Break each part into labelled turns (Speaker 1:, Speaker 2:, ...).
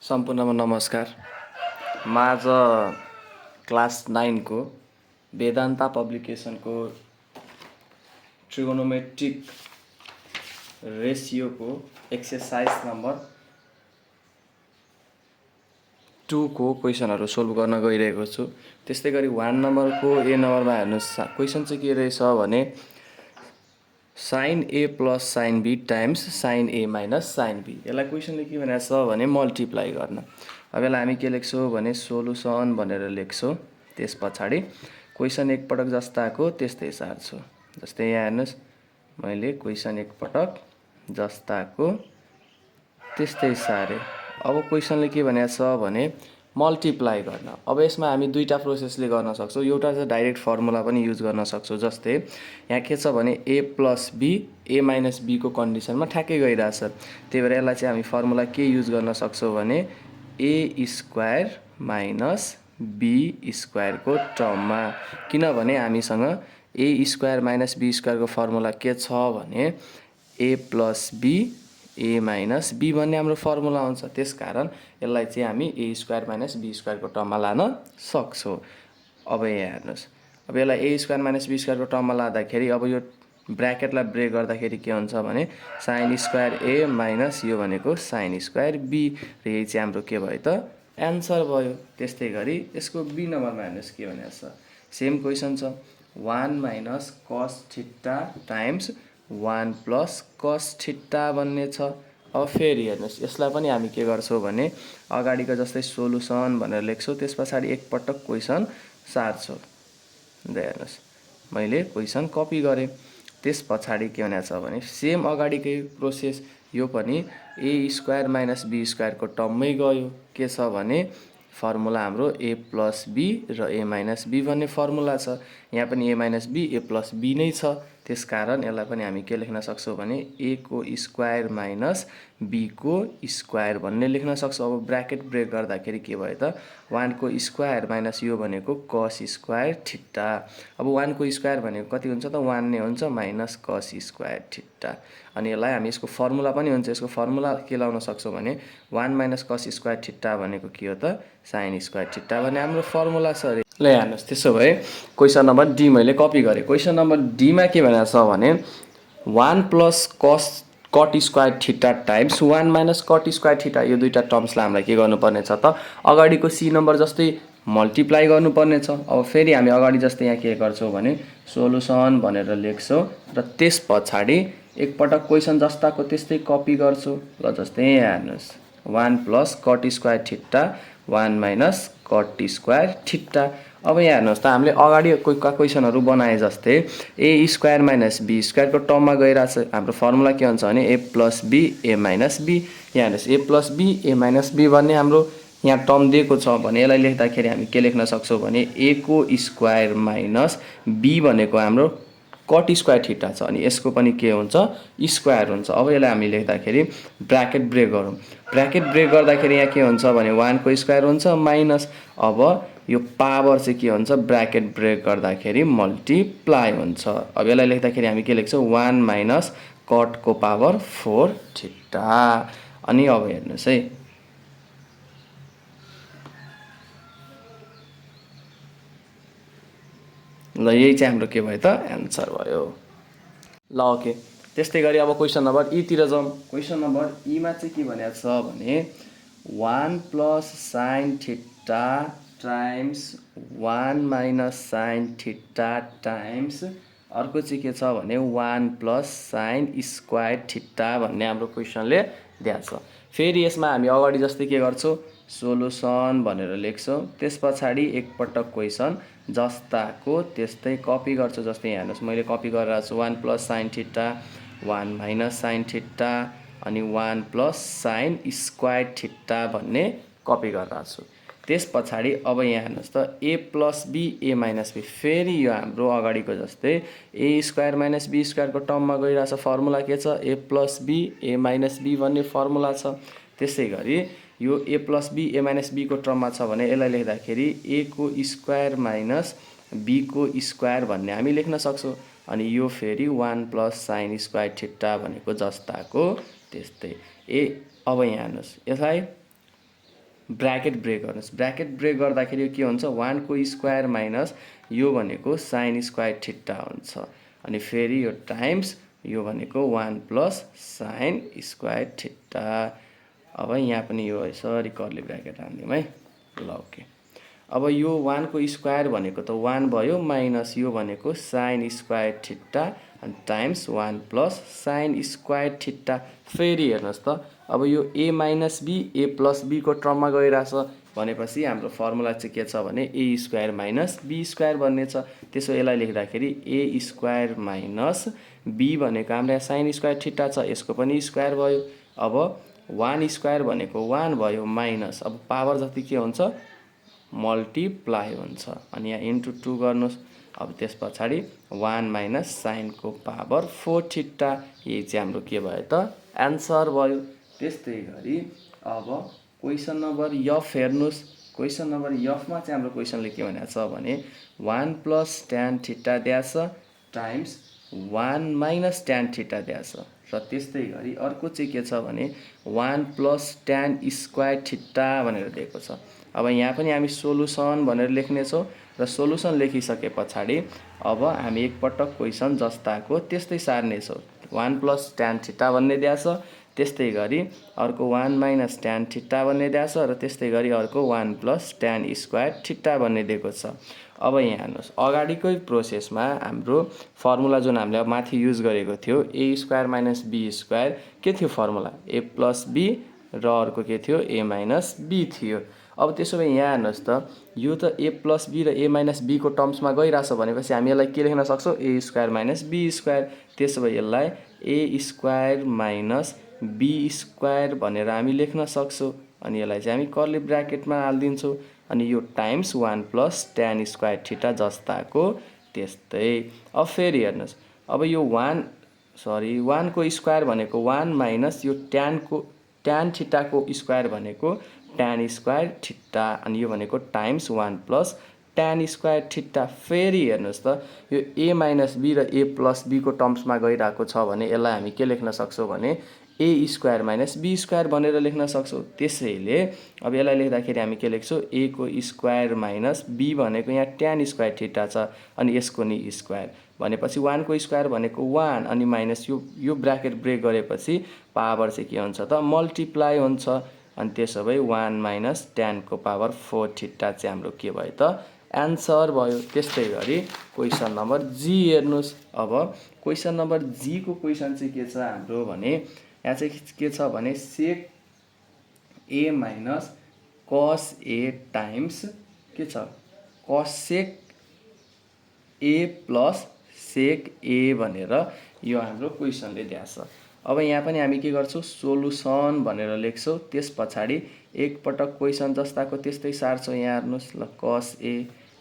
Speaker 1: सम्पूर्णमा नमस्कार। म आज क्लास 9 को वेदान्ता पब्लिकेसनको ट्रिगोनोमेट्रिक रेसियो को एक्सरसाइज नम्बर 2 को क्वेशनहरु सोल्भ गर्न गइरहेको छु। त्यस्तै गरी 1 नम्बरको ए नम्बरमा हेर्नुस्, क्वेशन चाहिँ के रहेछ भने sin a plus sin b times sin a minus sin b। यसलाई क्वेशनले के भनेको छ भने मल्टिप्लाई गर्न। अब यसलाई हामी के लेख्छौं भने सोलुसन भनेर लेख्छौं। त्यसपछि क्वेशन एक पटक जस्ताको त्यस्तै सार्छु। जस्तै यहाँ हेर्नुस्, मैले क्वेशन एक पटक जस्ताको त्यस्तै सारे। अब क्वेशनले के भनेको छ भने मल्टिप्लाई गर्न। अब यसमा हामी दुईटा प्रोसेसले गर्न सक्छौं। एउटा चाहिँ डाइरेक्ट फर्मुला पनि युज गर्न सक्छौं। जस्तै यहाँ के छ भने a plus b a minus b को कन्डिसनमा ठ्याक्कै गइराछ। त्यही भएर यसलाई चाहिँ हामी फर्मुला के युज गर्न सक्छौं भने a square minus b square को टर्ममा। किनभने हामीसँग a square minus b square को फर्मुला के छ भने a plus b a minus b भन्ने हाम्रो फर्मुला हुन्छ। त्यसकारण यसलाई चाहिँ हामी a square minus b square को टर्ममा लान सक्छौं। अब यहाँ हेर्नुस्, अब यसलाई a square minus b square को टर्ममा लाँदाखेरि अब यो ब्र्याकेटलाई ब्रेक गर्दाखेरि के हुन्छ भने sin स्क्वायर a माइनस यो भनेको sin स्क्वायर b र यही चाहिँ हाम्रो के भयो त एन्सर भयो। त्यस्तै गरी यसको b नम्बरमा हेर्नुस् के भनेको छ। सेम क्वेशन छ 1 minus cos theta times 1 plus cos theta भन्ने छ। अब फेरि हेर्नुस्, यसलाई पनि हामी के गर्छौं भने अगाडिको जस्तै सोलुसन भनेर लेख्छौं। त्यसपछि एक पटक क्वेशन सार्छौं। हेर्नुस्, मैले क्वेशन कपी गरे। त्यसपछि के भनेको छ भने सेम अगाडिकै प्रोसेस यो पनि a square minus b square को टर्ममै गयो। के छ भने फर्मुला हाम्रो a प्लस b र a माइनस b भन्ने फर्मुला छ। यहाँ पनि a minus b a plus b नै छ। त्यसकारण यसलाई पनि हामी के लेख्न सक्छौं भने a को स्क्वायर माइनस b को स्क्वायर भन्ने लेख्न सक्छौं। अब ब्र्याकेट ब्रेक गर्दाखेरि के भयो त 1 को स्क्वायर माइनस यो भनेको cos स्क्वायर थीटा। अब 1 को स्क्वायर भनेको कति हुन्छ त 1 नै हुन्छ माइनस cos स्क्वायर थीटा। अनि यसलाई हामी यसको फर्मुला पनि हुन्छ। यसको फर्मुला के लाउन सक्छौं भने 1 माइनस cos स्क्वायर थीटा भनेको के हो त sin स्क्वायर थीटा भन्ने हाम्रो फर्मुला छ रे। ल हेर्नुस्, त्यसो भए क्वेशन नम्बर डी मैले कपी गरे। क्वेशन नम्बर डी मा के भनेको छ भने 1 plus cot square theta times 1 minus cot square theta यो दुईटा टर्म्सलाई हामीलाई के गर्नुपर्ने छ त अगाडिको सी नम्बर जस्तै मल्टिप्लाई गर्नुपर्ने छ। अब फेरि हामी अगाडि जस्तै यहाँ के गर्छौं भने सोलुसन भनेर लेख्छौं र त्यसपछि एक पटक क्वेशन जस्ताको त्यस्तै कपी गर्छौं। ल जस्तै यहाँ हेर्नुस् 1 plus cot square theta 1 minus cot square theta. अब यहाँ हेर्नुस् त हामीले अगाडि क्वेशनहरु बनाए जस्तै a square minus b square को टर्ममा गइराछ। हाम्रो फर्मुला के हुन्छ भने a plus b a minus b। यहाँ हेर्नुस् a plus b a minus b भन्ने हाम्रो यहाँ टर्म दिएको छ भने यसलाई लेख्दाखेरि हामी के लेख्न सक्छौं भने a को स्क्वायर माइनस b भनेको हाम्रो cot स्क्वायर थीटा छ अनि यसको पनि के हुन्छ स्क्वायर हुन्छ। अब यसलाई हामी लेख्दाखेरि ब्र्याकेट ब्रेक गरौँ। ब्र्याकेट ब्रेक गर्दाखेरि यहाँ के हुन्छ भने 1 को स्क्वायर हुन्छ माइनस अब यो पावर चाहिँ के हुन्छ ब्र्याकेट ब्रेक गर्दाखेरि मल्टिप्लाई हुन्छ। अब यसलाई लेख्दाखेरि हामी के लेख्छौं 1 माइनस cot को पावर 4 थीटा। अनि अब हेर्नुस् है, ल यही चाहिँ हाम्रो के भयो त एन्सर भयो। ल ओके, त्यस्तै गरी अब क्वेशन नम्बर ई तिर जाउँ। क्वेशन नम्बर ई मा चाहिँ के भनेको छ भने 1 plus sin theta times 1 minus sin theta times अर्को चाहिँ के छ भने 1 प्लस sin स्क्वायर थीटा भन्ने हाम्रो क्वेशनले दिएको छ। फेरि यसमा हामी अगाडि जस्तै के गर्छौं सोलुसन भनेर लेख्छौं। त्यसपछि एक पटक क्वेशन जस्ताको त्यस्तै कपी गर्छु। जस्तै यहाँ हेर्नुस् मैले कपी गरेर छु 1 plus sin theta 1 minus sin theta अनि 1 प्लस sin स्क्वायर थीटा भन्ने कपी गरेर छु। त्यसपछि अब यहाँ हेर्नुस् त a plus b a minus b फेरि यो हाम्रो अगाडिको जस्तै a square minus b square को टर्ममा गइराछ। फर्मुला के छ a plus b a minus b भन्ने फर्मुला छ। त्यसै गरी यो a plus b a minus b को टर्ममा छ भने यसलाई लेख्दाखेरि a को स्क्वायर माइनस b को स्क्वायर भन्ने हामी लेख्न सक्छौं। अनि यो फेरि 1 प्लस sin स्क्वायर थीटा भनेको जस्ताको त्यस्तै अब यहाँ हेर्नुस् यसलाई ब्राकेट ब्रेक गर्नुहोस्। ब्राकेट ब्रेक गर्दाखेरि यो के हुन्छ 1 को स्क्वायर माइनस यो भनेको साइन स्क्वायर थिटा हुन्छ अनि फेरि यो टाइम्स यो भनेको 1 प्लस साइन स्क्वायर थिटा। अब यहाँ पनि यो यसरी कर्ली ब्राकेट हाल्दिउँ है। ल ओके। अब यो 1 को स्क्वायर भनेको त 1 भयो माइनस यो भनेको साइन स्क्वायर थिटा अनि times 1 plus sine square theta. फेरि हेर्नुहोस् त अब यो a minus b a plus b को टर्ममा गइरहेछ भनेपछि हाम्रो फर्मुला चाहिँ के छ भने a square minus b square बन्ने छ। त्यसो यसलाई लेख्दाखेरि a स्क्वायर माइनस b भनेको हाम्रो यहाँ साइन स्क्वायर थिटा छ यसको पनि स्क्वायर भयो। अब 1 स्क्वायर भनेको 1 भयो माइनस अब पावर जति के हुन्छ मल्टिप्लाई हुन्छ अनि यहाँ इन्टु 2 गर्नुहोस्। अब त्यस पछाडि 1 माइनस साइनको पावर 4 थिटा। यही चाहिँ हाम्रो के भयो त एन्सर भयो। त्यस्तै गरी अब क्वेसन नम्बर एफ हेर्नुहोस्। क्वेसन नम्बर एफमा चाहिँ हाम्रो क्वेसनले के भनेको छ भने 1 प्लस ट्यान थिटा दिएको छ टाइम्स 1 माइनस ट्यान थिटा दिएको छ र त्यस्तै गरी अर्को चाहिँ के छ भने 1 प्लस ट्यान स्क्वायर थिटा भनेर दिएको छ। अब यहाँ पनि हामी सोलुसन भनेर लेख्नेछौँ र सोलुसन लेखिसके पछाडि अब हामी एकपटक क्वेसन जस्ताको त्यस्तै सार्नेछौँ। 1 प्लस ट्यान थिटा भन्ने दिएको छ त्यस्तै गरी अर्को 1 माइनस ट्यान थिटा भन्ने दिएको छ र त्यस्तै गरी अर्को 1 प्लस ट्यान स्क्वायर थिटा भन्ने दिएको छ। अब यहाँ हेर्नुहोस् अगाडिकै प्रोसेसमा हाम्रो फर्मुला जुन हामीले माथि युज गरेको थियो a square minus b square के थियो फर्मुला a प्लस b र अर्को के थियो a माइनस b थियो। अब त्यसो भए यहाँ हेर्नुहोस् त यो त a प्लस b र a माइनस b को टर्म्समा गइरहेछ भनेपछि हामी यसलाई के लेख्न सक्छौँ a square minus b square. त्यसो भए यसलाई a square minus b square भनेर हामी लेख्न सक्छौँ अनि यसलाई चाहिँ हामी कर्ली ब्राकेटमा हालिदिन्छौँ अनि यो times 1 plus tan square theta जस्ताको त्यस्तै। अब फेरि हेर्नुहोस् अब यो 1 को स्क्वायर भनेको 1 माइनस यो ट्यान थिटाको स्क्वायर भनेको ट्यान स्क्वायर थिटा अनि यो भनेको times 1 plus tan square theta. फेरि हेर्नुहोस् त यो a माइनस b र a प्लस b को टर्म्समा गइरहेको छ भने यसलाई हामी के लेख्न सक्छौँ भने a square minus b square भनेर लेख्न सक्छौँ। त्यसैले अब यसलाई लेख्दाखेरि हामी के लेख्छौँ a को स्क्वायर माइनस b भनेको यहाँ ट्यान स्क्वायर थिटा छ अनि यसको नि स्क्वायर भनेपछि 1 को स्क्वायर भनेको 1 अनि माइनस यो ब्राकेट ब्रेक गरेपछि पावर चाहिँ के हुन्छ त मल्टिप्लाई हुन्छ अनि त्यसो भए 1 माइनस ट्यानको पावर 4 थिटा चाहिँ हाम्रो के भयो त एन्सर भयो। त्यस्तै गरी क्वेसन नम्बर जी हेर्नुहोस्। अब क्वेसन नम्बर जी को क्वेसन चाहिँ के छ हाम्रो भने यहाँ चाहिँ के छ भने सेक ए माइनस कस ए टाइम्स के छ कसेक ए प्लस सेक ए भनेर यो हाम्रो क्वेसनले दिएको छ। अब यहाँ पनि हामी के गर्छौँ सोलुसन भनेर लेख्छौँ त्यस पछाडि एकपटक क्वेसन जस्ताको त्यस्तै सार्छौँ। यहाँ हेर्नुहोस् ल कस ए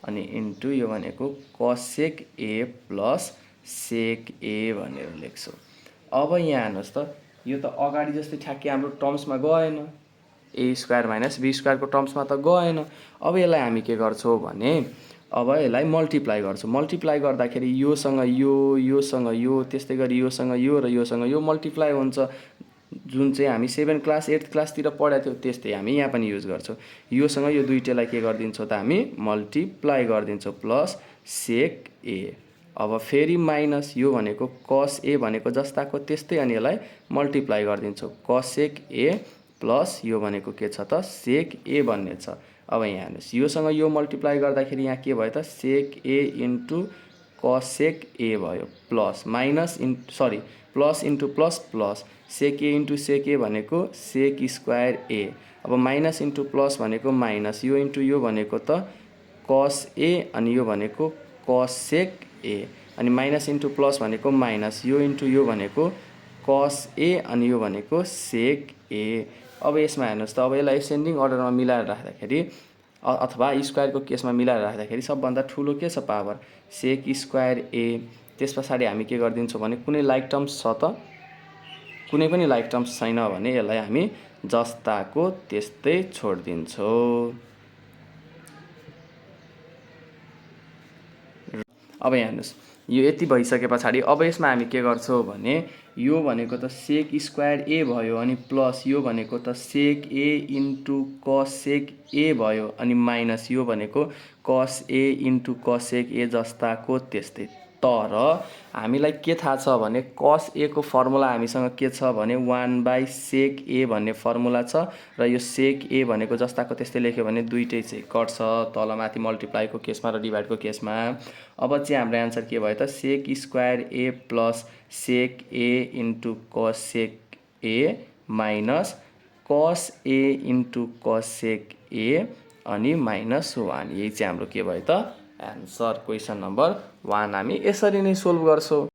Speaker 1: अनि इन्टु यो भनेको कसेक ए प्लस सेक ए भनेर लेख्छौँ। अब यहाँ हेर्नुहोस् त यो त अगाडि जस्तै ठ्याक्कै हाम्रो टर्म्समा गएन ए स्क्वायर माइनस बी स्क्वायरको टर्म्समा त गएन। अब यसलाई हामी के गर्छौँ भने अब यसलाई मल्टिप्लाई गर्छौँ। मल्टिप्लाई गर्दाखेरि योसँग योसँग यो त्यस्तै गरी योसँग यो र योसँग यो मल्टिप्लाई हुन्छ जुन चाहिँ हामी 7 क्लास 8 क्लासतिर पढाएको थियौँ त्यस्तै हामी यहाँ पनि युज गर्छौँ। योसँग यो दुईटैलाई के गरिदिन्छौँ त हामी मल्टिप्लाई गरिदिन्छौँ प्लस सेक ए। अब फेरि माइनस यो भनेको कस ए भनेको जस्ताको त्यस्तै अनि यसलाई मल्टिप्लाई गरिदिन्छौँ कसेक ए प्लस यो भनेको के छ त सेक ए भन्ने छ। अब यहाँ हेर्नुहोस् योसँग यो मल्टिप्लाई गर्दाखेरि यहाँ के भयो त सेक ए इन्टु कसेक ए भयो plus minus plus into plus plus sec A into sec A भनेको सेक स्क्वायर ए। अब माइनस इन्टु प्लस भनेको माइनस यो इन्टु यो भनेको त कस ए अनि यो भनेको कसेक ए अनि माइनस इन्टु प्लस भनेको माइनस यो इन्टु यो भनेको कस ए अनि यो भनेको सेक ए। अब यसमा हेर्नुहोस् त अब यसलाई एसेन्डिङ अर्डरमा मिलाएर राख्दाखेरि अथवा स्क्वायरको केसमा मिलाएर राख्दाखेरि सबभन्दा ठुलो के छ पावर सेक स्क्वायर ए। त्यस पछाडि हामी के गरिदिन्छौँ भने कुनै लाइक टर्म्स छ त कुनै पनि लाइक टर्म्स छैन भने यसलाई हामी जस्ताको त्यस्तै छोडिदिन्छौँ। अब यहाँ हेर्नुहोस् यो यति भइसके पछाडि अब यसमा हामी के गर्छौँ भने यो भनेको त सेक स्क्वायर ए भयो अनि प्लस यो भनेको त सेक ए इन्टु कसेक ए भयो अनि माइनस यो भनेको कस ए इन्टु कसेक ए जस्ताको त्यस्तै। तर हामीलाई के थाहा छ भने कस ए को फर्मुला हामीसँग के छ भने 1/सेक ए भन्ने फर्मुला छ र यो सेक ए भनेको जस्ताको त्यस्तै लेख्यो भने दुइटै चाहिँ कट्छ, तलमाथि मल्टिप्लाईको केसमा र डिभाइडको केसमा। अब चाहिँ हाम्रो एन्सर के भयो त सेक square A plus sec A into cosec A minus cos a into cosec ए अनि -1। यही चाहिँ हाम्रो के भयो त एन्सर। क्वेसन नम्बर 1 हामी यसरी नै सोल्भ गर्छौँ।